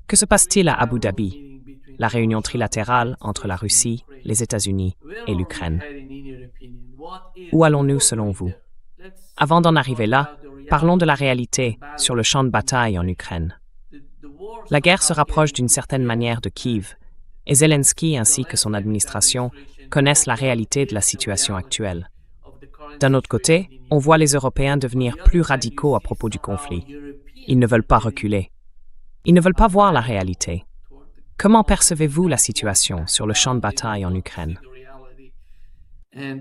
Que se passe-t-il à Abu Dhabi, la réunion trilatérale entre la Russie, les États-Unis et l'Ukraine? Où allons-nous selon vous? Avant d'en arriver là, parlons de la réalité sur le champ de bataille en Ukraine. La guerre se rapproche d'une certaine manière de Kiev, et Zelensky ainsi que son administration connaissent la réalité de la situation actuelle. D'un autre côté, on voit les Européens devenir plus radicaux à propos du conflit. Ils ne veulent pas reculer. Ils ne veulent pas voir la réalité. Comment percevez-vous la situation sur le champ de bataille en Ukraine? Eh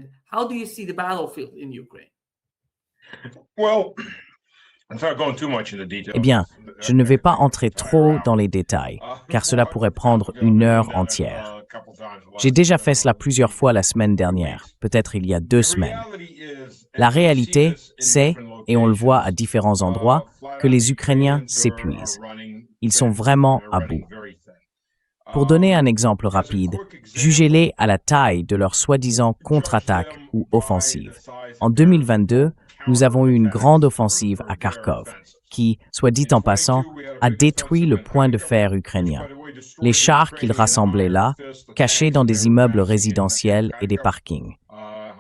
bien, je ne vais pas entrer trop dans les détails, car cela pourrait prendre une heure entière. J'ai déjà fait cela plusieurs fois la semaine dernière, peut-être il y a 2 semaines. La réalité, c'est, et on le voit à différents endroits, que les Ukrainiens s'épuisent. Ils sont vraiment à bout. Pour donner un exemple rapide, jugez-les à la taille de leur soi-disant contre-attaque ou offensive. En 2022, nous avons eu une grande offensive à Kharkov, qui, soit dit en passant, a détruit le point de fer ukrainien. Les chars qu'ils rassemblaient là, cachés dans des immeubles résidentiels et des parkings.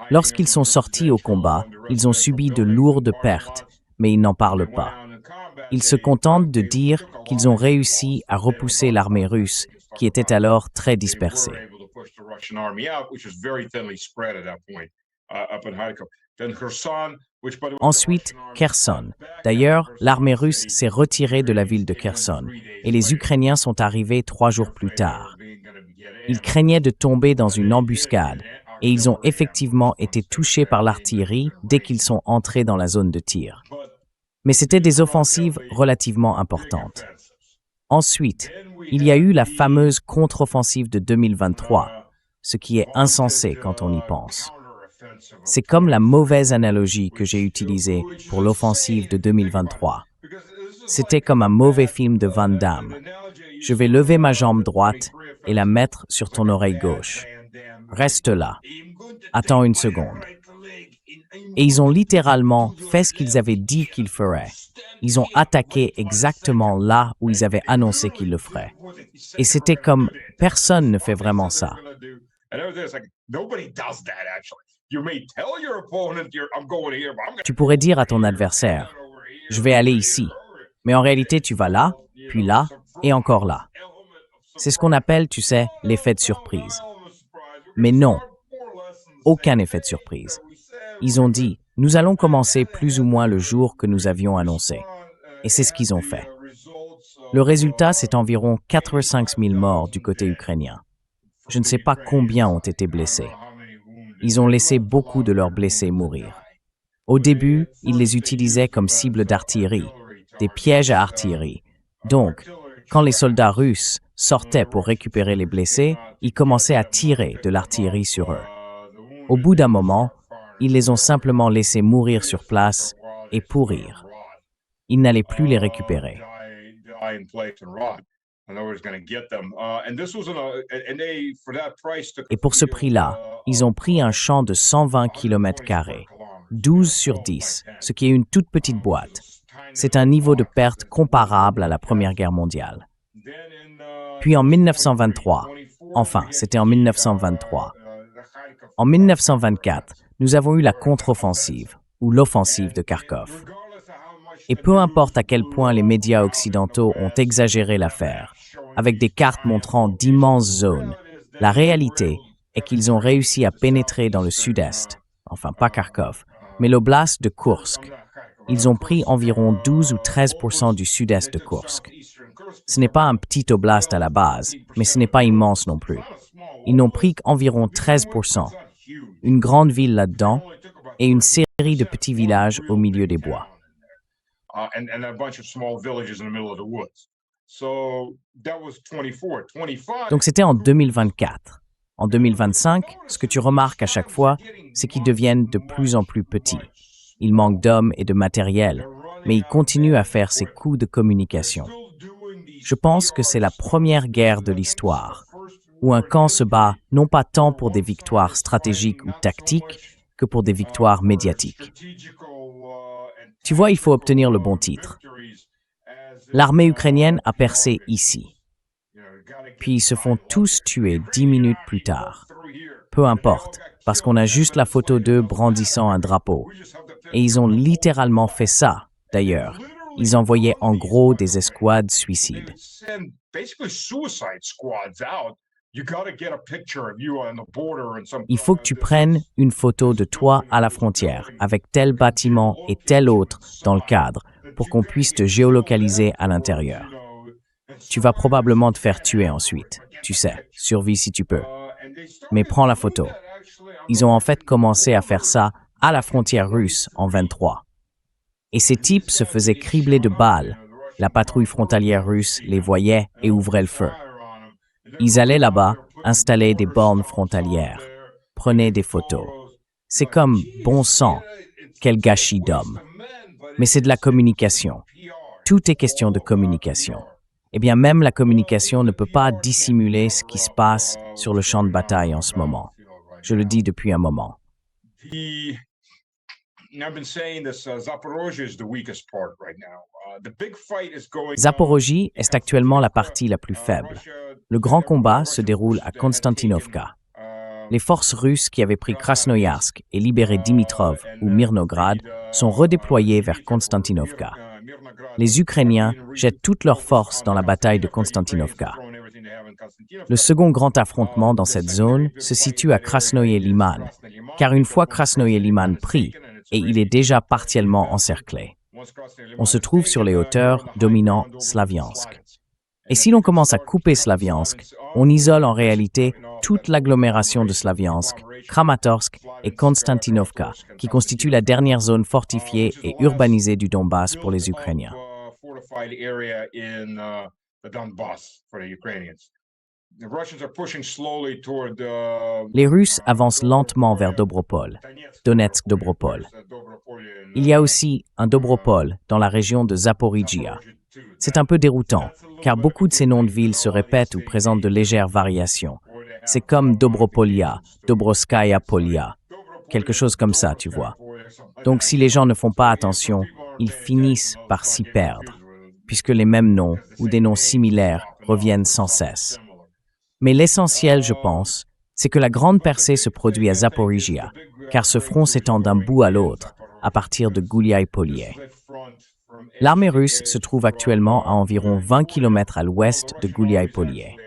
Lorsqu'ils sont sortis au combat, ils ont subi de lourdes pertes, mais ils n'en parlent pas. Ils se contentent de dire qu'ils ont réussi à repousser l'armée russe, qui était alors très dispersée. Ensuite, Kherson. D'ailleurs, l'armée russe s'est retirée de la ville de Kherson, et les Ukrainiens sont arrivés 3 jours plus tard. Ils craignaient de tomber dans une embuscade, et ils ont effectivement été touchés par l'artillerie dès qu'ils sont entrés dans la zone de tir. Mais c'était des offensives relativement importantes. Ensuite, il y a eu la fameuse contre-offensive de 2023, ce qui est insensé quand on y pense. C'est comme la mauvaise analogie que j'ai utilisée pour l'offensive de 2023. C'était comme un mauvais film de Van Damme. Je vais lever ma jambe droite et la mettre sur ton oreille gauche. Reste là. Attends une seconde. Et ils ont littéralement fait ce qu'ils avaient dit qu'ils feraient. Ils ont attaqué exactement là où ils avaient annoncé qu'ils le feraient. Et c'était comme personne ne fait vraiment ça. Tu pourrais dire à ton adversaire, « Je vais aller ici », mais en réalité tu vas là, puis là, et encore là. C'est ce qu'on appelle, tu sais, l'effet de surprise. Mais non, aucun effet de surprise. Ils ont dit, nous allons commencer plus ou moins le jour que nous avions annoncé. Et c'est ce qu'ils ont fait. Le résultat, c'est environ 85 000 morts du côté ukrainien. Je ne sais pas combien ont été blessés. Ils ont laissé beaucoup de leurs blessés mourir. Au début, ils les utilisaient comme cible d'artillerie, des pièges à artillerie. Donc, quand les soldats russes sortaient pour récupérer les blessés, ils commençaient à tirer de l'artillerie sur eux. Au bout d'un moment, ils les ont simplement laissés mourir sur place et pourrir. Ils n'allaient plus les récupérer. Et pour ce prix-là, ils ont pris un champ de 120 km², 12 sur 10, ce qui est une toute petite boîte. C'est un niveau de perte comparable à la Première Guerre mondiale. Puis en 1923, c'était en 1923. En 1924, nous avons eu la contre-offensive, ou l'offensive de Kharkov. Et peu importe à quel point les médias occidentaux ont exagéré l'affaire, avec des cartes montrant d'immenses zones, la réalité est qu'ils ont réussi à pénétrer dans le sud-est, enfin pas Kharkov, mais l'oblast de Koursk. Ils ont pris environ 12 ou 13% du sud-est de Koursk. Ce n'est pas un petit oblast à la base, mais ce n'est pas immense non plus. Ils n'ont pris qu'environ 13%, une grande ville là-dedans et une série de petits villages au milieu des bois. Donc c'était en 2024. En 2025, ce que tu remarques à chaque fois, c'est qu'ils deviennent de plus en plus petits. Ils manquent d'hommes et de matériel, mais ils continuent à faire ces coups de communication. Je pense que c'est la première guerre de l'histoire, où un camp se bat non pas tant pour des victoires stratégiques ou tactiques que pour des victoires médiatiques. Tu vois, il faut obtenir le bon titre. L'armée ukrainienne a percé ici. Puis ils se font tous tuer 10 minutes plus tard. Peu importe, parce qu'on a juste la photo d'eux brandissant un drapeau. Et ils ont littéralement fait ça, d'ailleurs. Ils envoyaient en gros des escouades suicides. Il faut que tu prennes une photo de toi à la frontière, avec tel bâtiment et tel autre dans le cadre, pour qu'on puisse te géolocaliser à l'intérieur. Tu vas probablement te faire tuer ensuite. Tu sais, survis si tu peux. Mais prends la photo. Ils ont en fait commencé à faire ça à la frontière russe en 23. Et ces types se faisaient cribler de balles. La patrouille frontalière russe les voyait et ouvrait le feu. Ils allaient là-bas, installaient des bornes frontalières, prenaient des photos. C'est comme bon sang, quel gâchis d'hommes. Mais c'est de la communication. Tout est question de communication. Eh bien, même la communication ne peut pas dissimuler ce qui se passe sur le champ de bataille en ce moment. Je le dis depuis un moment. Zaporozhye est actuellement la partie la plus faible. Le grand combat se déroule à Konstantinovka. Les forces russes qui avaient pris Krasnoïarsk et libéré Dimitrov ou Mirnograd sont redéployées vers Konstantinovka. Les Ukrainiens jettent toutes leurs forces dans la bataille de Konstantinovka. Le second grand affrontement dans cette zone se situe à Krasnoye Liman, car une fois Krasnoye Liman pris, et il est déjà partiellement encerclé. On se trouve sur les hauteurs dominant Slaviansk. Et si l'on commence à couper Slaviansk, on isole en réalité toute l'agglomération de Slaviansk, Kramatorsk et Konstantinovka, qui constitue la dernière zone fortifiée et urbanisée du Donbass pour les Ukrainiens. Les Russes avancent lentement vers Dobropol, Donetsk-Dobropol. Il y a aussi un Dobropol dans la région de Zaporizhia. C'est un peu déroutant, car beaucoup de ces noms de villes se répètent ou présentent de légères variations. C'est comme Dobropolia, Dobroskaya Polia, quelque chose comme ça, tu vois. Donc si les gens ne font pas attention, ils finissent par s'y perdre, puisque les mêmes noms ou des noms similaires reviennent sans cesse. Mais l'essentiel, je pense, c'est que la grande percée se produit à Zaporizhia, car ce front s'étend d'un bout à l'autre, à partir de Gouliaï-Polié. L'armée russe se trouve actuellement à environ 20 km à l'ouest de Gouliaï-Polié.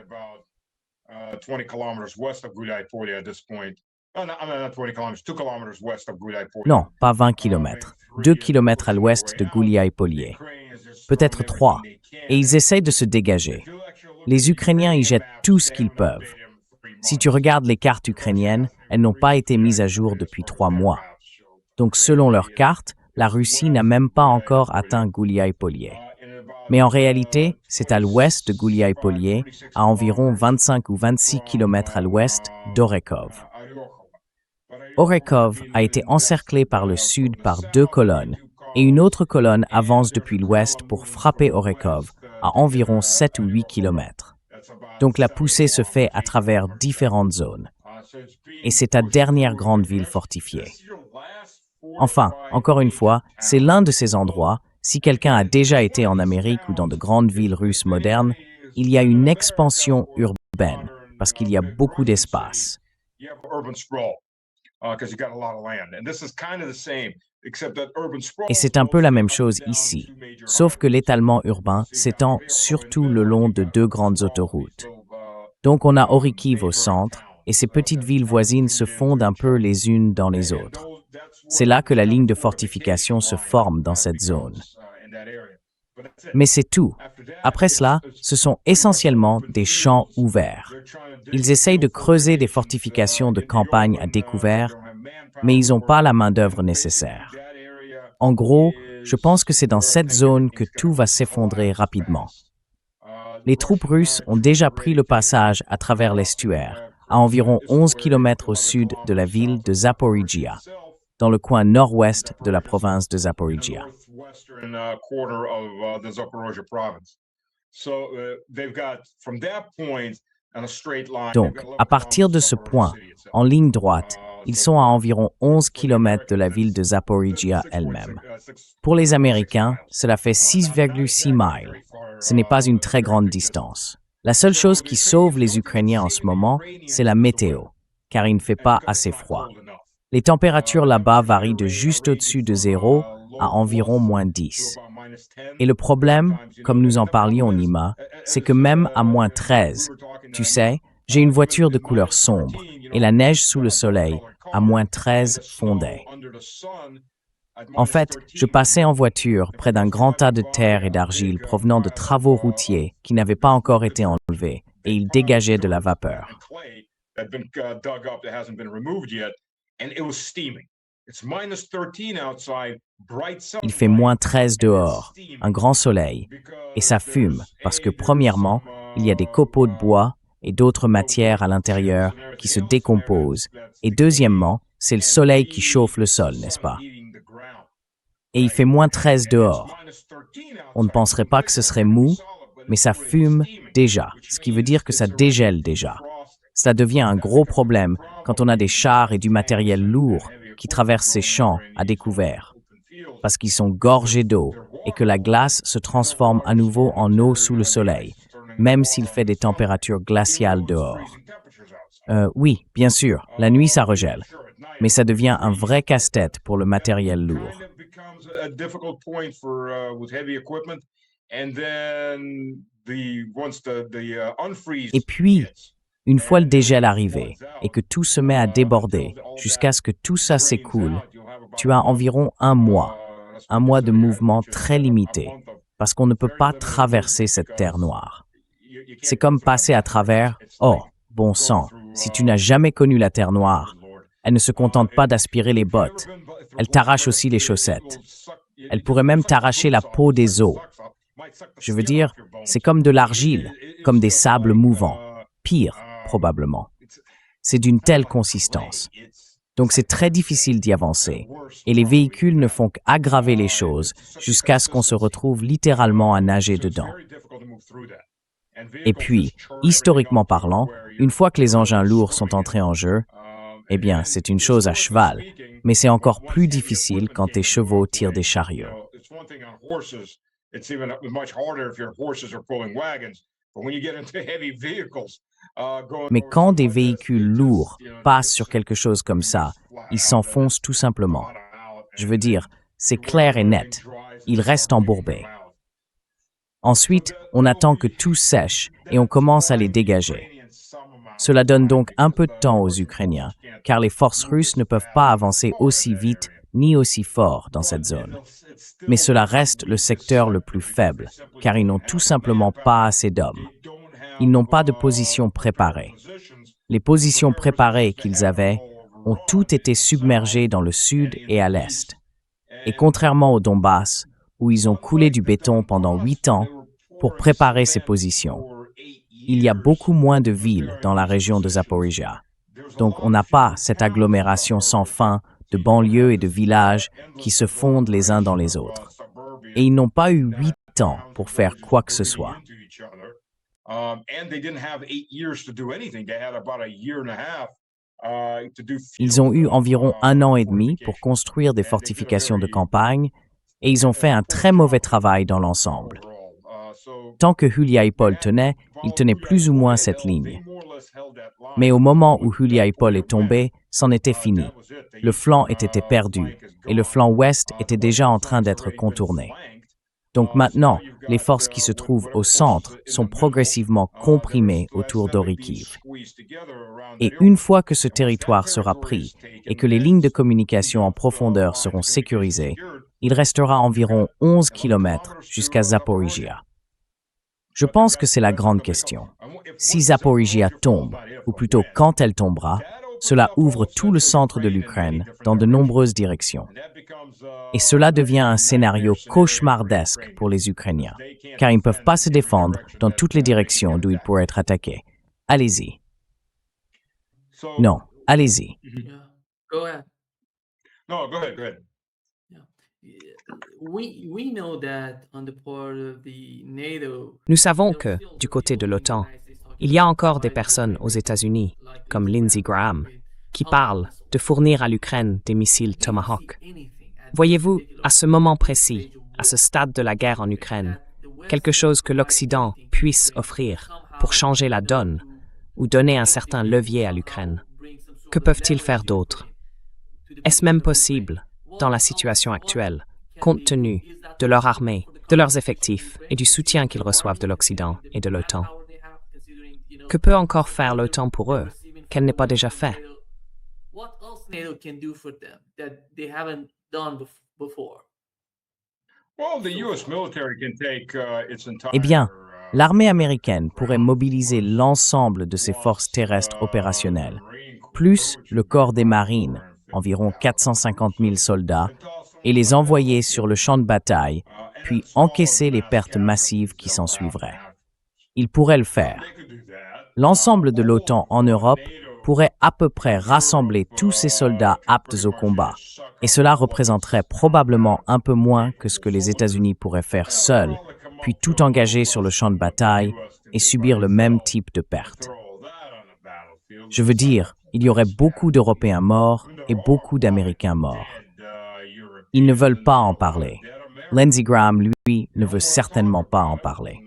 Non, pas 20 km. 2 km à l'ouest de Gouliaï-Polié. Peut-être 3. Et ils essayent de se dégager. Les Ukrainiens y jettent tout ce qu'ils peuvent. Si tu regardes les cartes ukrainiennes, elles n'ont pas été mises à jour depuis 3 mois. Donc selon leurs cartes, la Russie n'a même pas encore atteint Gouliaï-Polié. Mais en réalité, c'est à l'ouest de Gouliaï-Polié, à environ 25 ou 26 km à l'ouest d'Orekov. Orekov a été encerclé par le sud par 2 colonnes, et une autre colonne avance depuis l'ouest pour frapper Orekov à environ 7 ou 8 km. Donc la poussée se fait à travers différentes zones. Et c'est ta dernière grande ville fortifiée. Enfin, encore une fois, c'est l'un de ces endroits, si quelqu'un a déjà été en Amérique ou dans de grandes villes russes modernes, il y a une expansion urbaine, parce qu'il y a beaucoup d'espace. Et c'est un peu la même chose ici, sauf que l'étalement urbain s'étend surtout le long de 2 grandes autoroutes. Donc on a Orikhiv au centre, et ces petites villes voisines se fondent un peu les unes dans les autres. C'est là que la ligne de fortification se forme dans cette zone. Mais c'est tout. Après cela, ce sont essentiellement des champs ouverts. Ils essayent de creuser des fortifications de campagne à découvert, mais ils n'ont pas la main-d'œuvre nécessaire. En gros, je pense que c'est dans cette zone que tout va s'effondrer rapidement. Les troupes russes ont déjà pris le passage à travers l'estuaire, à environ 11 km au sud de la ville de Zaporizhia, dans le coin nord-ouest de la province de Zaporizhia. Donc, à partir de ce point, en ligne droite, Ils sont à environ 11 kilomètres de la ville de Zaporizhia elle-même. Pour les Américains, cela fait 6,6 miles. Ce n'est pas une très grande distance. La seule chose qui sauve les Ukrainiens en ce moment, c'est la météo, car il ne fait pas assez froid. Les températures là-bas varient de juste au-dessus de 0 à environ -10. Et le problème, comme nous en parlions, Nima, c'est que même à -13, tu sais, j'ai une voiture de couleur sombre et la neige sous le soleil, à -13, fondait. En fait, je passais en voiture près d'un grand tas de terre et d'argile provenant de travaux routiers qui n'avaient pas encore été enlevés et il dégageait de la vapeur. Il fait -13 dehors, un grand soleil, et ça fume parce que premièrement, il y a des copeaux de bois et d'autres matières à l'intérieur qui se décomposent, et deuxièmement, c'est le soleil qui chauffe le sol, n'est-ce pas? Et il fait -13 dehors. On ne penserait pas que ce serait mou, mais ça fume déjà, ce qui veut dire que ça dégèle déjà. Cela devient un gros problème quand on a des chars et du matériel lourd qui traversent ces champs à découvert, parce qu'ils sont gorgés d'eau et que la glace se transforme à nouveau en eau sous le soleil, même s'il fait des températures glaciales dehors. Oui, bien sûr, la nuit ça regèle, mais ça devient un vrai casse-tête pour le matériel lourd. Et puis, une fois le dégel arrivé et que tout se met à déborder jusqu'à ce que tout ça s'écoule, tu as environ un mois de mouvement très limité, parce qu'on ne peut pas traverser cette terre noire. C'est comme passer à travers, oh, bon sang, si tu n'as jamais connu la terre noire, elle ne se contente pas d'aspirer les bottes, elle t'arrache aussi les chaussettes. Elle pourrait même t'arracher la peau des os. Je veux dire, c'est comme de l'argile, comme des sables mouvants, pire, probablement. C'est d'une telle consistance. Donc c'est très difficile d'y avancer, et les véhicules ne font qu'aggraver les choses jusqu'à ce qu'on se retrouve littéralement à nager dedans. Et puis, historiquement parlant, une fois que les engins lourds sont entrés en jeu, eh bien, c'est une chose à cheval, mais c'est encore plus difficile quand tes chevaux tirent des chariots. Mais quand des véhicules lourds passent sur quelque chose comme ça, ils s'enfoncent tout simplement. Je veux dire, c'est clair et net, ils restent embourbés. Ensuite, on attend que tout sèche et on commence à les dégager. Cela donne donc un peu de temps aux Ukrainiens, car les forces russes ne peuvent pas avancer aussi vite ni aussi fort dans cette zone. Mais cela reste le secteur le plus faible, car ils n'ont tout simplement pas assez d'hommes. Ils n'ont pas de position préparée. Les positions préparées qu'ils avaient ont toutes été submergées dans le sud et à l'est. Et contrairement au Donbass, où ils ont coulé du béton pendant 8 ans pour préparer ces positions, il y a beaucoup moins de villes dans la région de Zaporizhia. Donc on n'a pas cette agglomération sans fin de banlieues et de villages qui se fondent les uns dans les autres. Et ils n'ont pas eu 8 ans pour faire quoi que ce soit. Ils ont eu environ 1 an et demi pour construire des fortifications de campagne et ils ont fait un très mauvais travail dans l'ensemble. Tant que Huliaïpol tenait, il tenait plus ou moins cette ligne. Mais au moment où Huliaïpol est tombé, c'en était fini. Le flanc était perdu et le flanc ouest était déjà en train d'être contourné. Donc maintenant, les forces qui se trouvent au centre sont progressivement comprimées autour d'Orikiv. Et une fois que ce territoire sera pris et que les lignes de communication en profondeur seront sécurisées, il restera environ 11 kilomètres jusqu'à Zaporizhia. Je pense que c'est la grande question. Si Zaporizhia tombe, ou plutôt quand elle tombera, cela ouvre tout le centre de l'Ukraine dans de nombreuses directions. Et cela devient un scénario cauchemardesque pour les Ukrainiens, car ils ne peuvent pas se défendre dans toutes les directions d'où ils pourraient être attaqués. Allez-y. Non, allez-y. Go ahead. No, go ahead, go ahead. We know that on the part of the NATO, Nous savons que, du côté de l'OTAN, il y a encore des personnes aux États-Unis, comme Lindsey Graham, qui parle de fournir à l'Ukraine des missiles Tomahawk. Voyez-vous, à ce moment précis, à ce stade de la guerre en Ukraine, quelque chose que l'Occident puisse offrir pour changer la donne ou donner un certain levier à l'Ukraine. Que peuvent-ils faire d'autre? Est-ce même possible, dans la situation actuelle, compte tenu de leur armée, de leurs effectifs et du soutien qu'ils reçoivent de l'Occident et de l'OTAN? Que peut encore faire l'OTAN pour eux, qu'elle n'ait pas déjà fait? What else NATO can do for them that they haven't done before? Well, the U.S. military can take its entire. Eh bien, l'armée américaine pourrait mobiliser l'ensemble de ses forces terrestres opérationnelles, plus le corps des marines, environ 450 000 soldats, et les envoyer sur le champ de bataille, puis encaisser les pertes massives qui s'ensuivraient. Ils pourraient le faire. L'ensemble de l'OTAN en Europe pourrait à peu près rassembler tous ces soldats aptes au combat, et cela représenterait probablement un peu moins que ce que les États-Unis pourraient faire seuls, puis tout engager sur le champ de bataille et subir le même type de pertes. Je veux dire, il y aurait beaucoup d'Européens morts et beaucoup d'Américains morts. Ils ne veulent pas en parler. Lindsey Graham, lui, ne veut certainement pas en parler.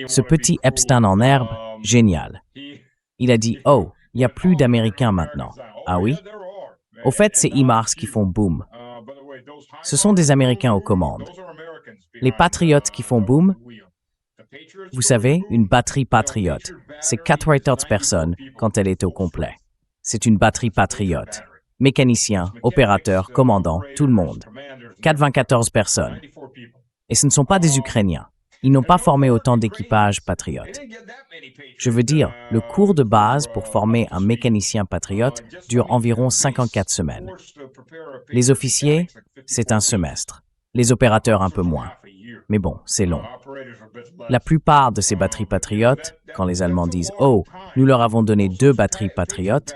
Ce petit Epstein en herbe, génial. Il a dit « Oh, il n'y a plus d'Américains maintenant. » Ah oui? Au fait, c'est HIMARS qui font boom. Ce sont des Américains aux commandes. Les patriotes qui font boom, vous savez, une batterie patriote, c'est 414 personnes quand elle est au complet. C'est une batterie patriote. Mécaniciens, opérateurs, commandants, tout le monde. 94 personnes. Et ce ne sont pas des Ukrainiens. Ils n'ont pas formé autant d'équipages patriotes. Je veux dire, le cours de base pour former un mécanicien patriote dure environ 54 semaines. Les officiers, c'est un semestre. Les opérateurs, un peu moins. Mais bon, c'est long. La plupart de ces batteries patriotes, quand les Allemands disent « Oh, nous leur avons donné 2 batteries patriotes »,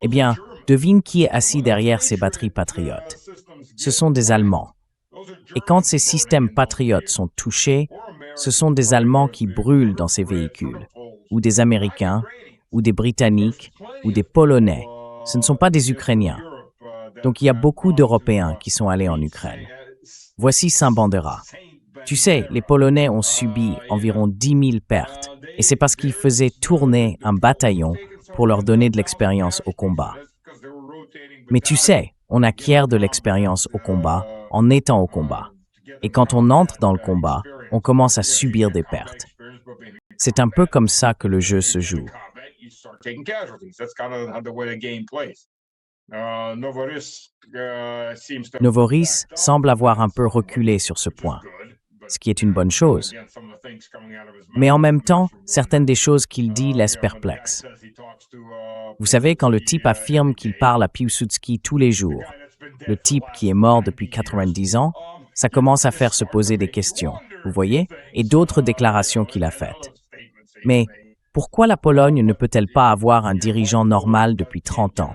eh bien, devine qui est assis derrière ces batteries patriotes. Ce sont des Allemands. Et quand ces systèmes patriotes sont touchés, ce sont des Allemands qui brûlent dans ces véhicules, ou des Américains, ou des Britanniques, ou des Polonais. Ce ne sont pas des Ukrainiens. Donc il y a beaucoup d'Européens qui sont allés en Ukraine. Voici Saint-Bandera. Tu sais, les Polonais ont subi environ 10 000 pertes, et c'est parce qu'ils faisaient tourner un bataillon pour leur donner de l'expérience au combat. Mais tu sais, on acquiert de l'expérience au combat en étant au combat. Et quand on entre dans le combat, on commence à subir des pertes. C'est un peu comme ça que le jeu se joue. Novoris semble avoir un peu reculé sur ce point, ce qui est une bonne chose. Mais en même temps, certaines des choses qu'il dit laissent perplexe. Vous savez, quand le type affirme qu'il parle à Piłsudski tous les jours, le type qui est mort depuis 90 ans, ça commence à faire se poser des questions, vous voyez, et d'autres déclarations qu'il a faites. Mais pourquoi la Pologne ne peut-elle pas avoir un dirigeant normal depuis 30 ans?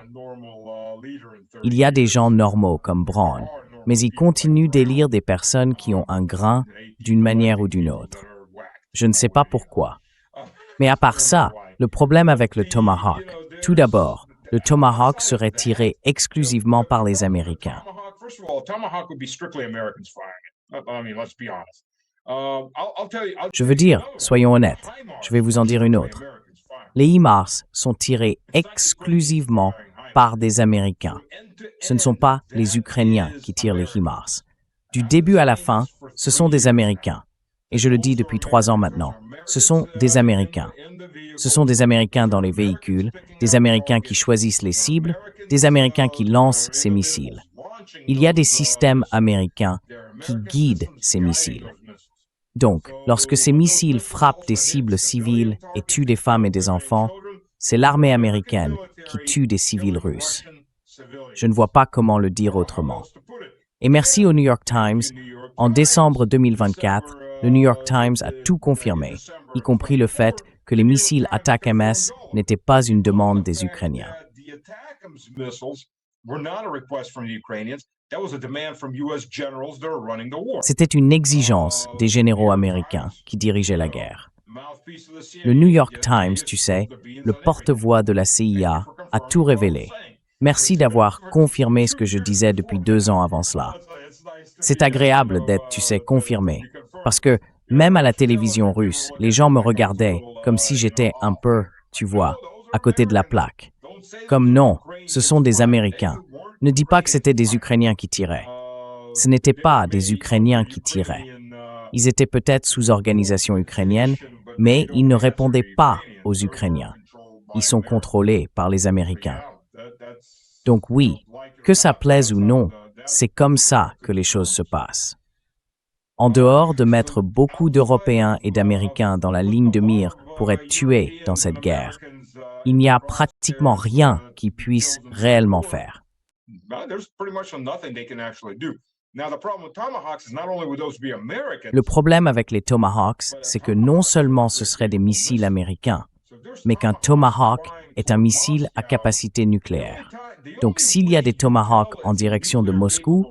Il y a des gens normaux comme Braun, mais il continue d'élire des personnes qui ont un grain d'une manière ou d'une autre. Je ne sais pas pourquoi. Mais à part ça, le problème avec le Tomahawk, tout d'abord, le Tomahawk serait tiré exclusivement par les Américains. Je veux dire, soyons honnêtes, je vais vous en dire une autre. Les HIMARS sont tirés exclusivement par des Américains. Ce ne sont pas les Ukrainiens qui tirent les HIMARS. Du début à la fin, ce sont des Américains. Et je le dis depuis 3 ans maintenant, ce sont des Américains. Ce sont des Américains dans les véhicules, des Américains qui choisissent les cibles, des Américains qui lancent ces missiles. Il y a des systèmes américains qui guident ces missiles. Donc, lorsque ces missiles frappent des cibles civiles et tuent des femmes et des enfants, c'est l'armée américaine qui tue des civils russes. Je ne vois pas comment le dire autrement. Et merci au New York Times, en décembre 2024, le New York Times a tout confirmé, y compris le fait que les missiles ATACMS n'étaient pas une demande des Ukrainiens. were not a request from the Ukrainians. That was a demand from US generals that are running the war. C'était une exigence des généraux américains qui dirigeaient la guerre. Le New York Times, tu sais, le porte-voix de la CIA, a tout révélé. Merci d'avoir confirmé ce que je disais depuis 2 ans avant cela. C'est agréable d'être, tu sais, confirmé, parce que même à la télévision russe, les gens me regardaient comme si j'étais un peu, tu vois, à côté de la plaque. Comme non, ce sont des Américains. Ne dis pas que c'était des Ukrainiens qui tiraient. Ce n'étaient pas des Ukrainiens qui tiraient. Ils étaient peut-être sous organisation ukrainienne, mais ils ne répondaient pas aux Ukrainiens. Ils sont contrôlés par les Américains. Donc oui, que ça plaise ou non, c'est comme ça que les choses se passent. En dehors de mettre beaucoup d'Européens et d'Américains dans la ligne de mire pour être tués dans cette guerre, il n'y a pratiquement rien qu'ils puissent réellement faire. Le problème avec les Tomahawks, c'est que non seulement ce seraient des missiles américains, mais qu'un Tomahawk est un missile à capacité nucléaire. Donc s'il y a des Tomahawks en direction de Moscou,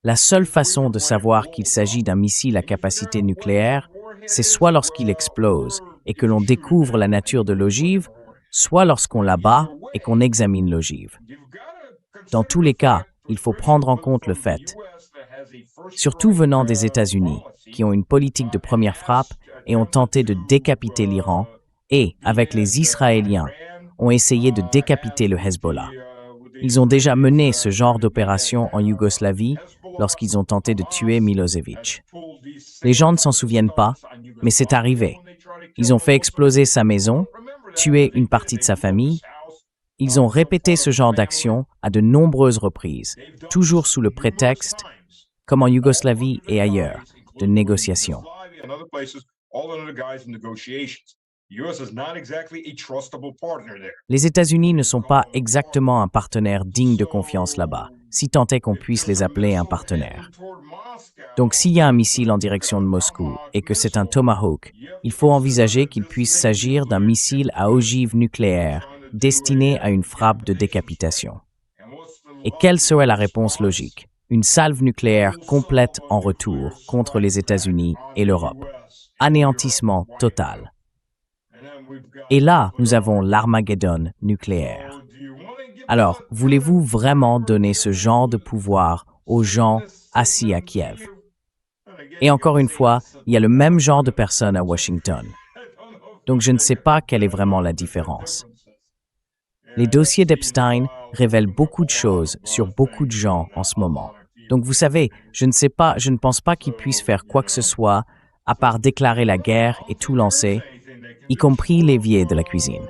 la seule façon de savoir qu'il s'agit d'un missile à capacité nucléaire, c'est soit lorsqu'il explose et que l'on découvre la nature de l'ogive, soit lorsqu'on l'abat et qu'on examine l'ogive. Dans tous les cas, il faut prendre en compte le fait, surtout venant des États-Unis, qui ont une politique de première frappe et ont tenté de décapiter l'Iran, et, avec les Israéliens, ont essayé de décapiter le Hezbollah. Ils ont déjà mené ce genre d'opération en Yougoslavie lorsqu'ils ont tenté de tuer Milosevic. Les gens ne s'en souviennent pas, mais c'est arrivé. Ils ont fait exploser sa maison, tué une partie de sa famille. Ils ont répété ce genre d'action à de nombreuses reprises, toujours sous le prétexte, comme en Yougoslavie et ailleurs, de négociations. Les États-Unis ne sont pas exactement un partenaire digne de confiance là-bas, si tant est qu'on puisse les appeler un partenaire. Donc s'il y a un missile en direction de Moscou et que c'est un Tomahawk, il faut envisager qu'il puisse s'agir d'un missile à ogive nucléaire destiné à une frappe de décapitation. Et quelle serait la réponse logique? Une salve nucléaire complète en retour contre les États-Unis et l'Europe. Anéantissement total. Et là, nous avons l'Armageddon nucléaire. Alors, voulez-vous vraiment donner ce genre de pouvoir aux gens assis à Kiev? Et encore une fois, il y a le même genre de personnes à Washington. Donc je ne sais pas quelle est vraiment la différence. Les dossiers d'Epstein révèlent beaucoup de choses sur beaucoup de gens en ce moment. Donc vous savez, je ne pense pas qu'ils puissent faire quoi que ce soit à part déclarer la guerre et tout lancer, y compris l'évier de la cuisine.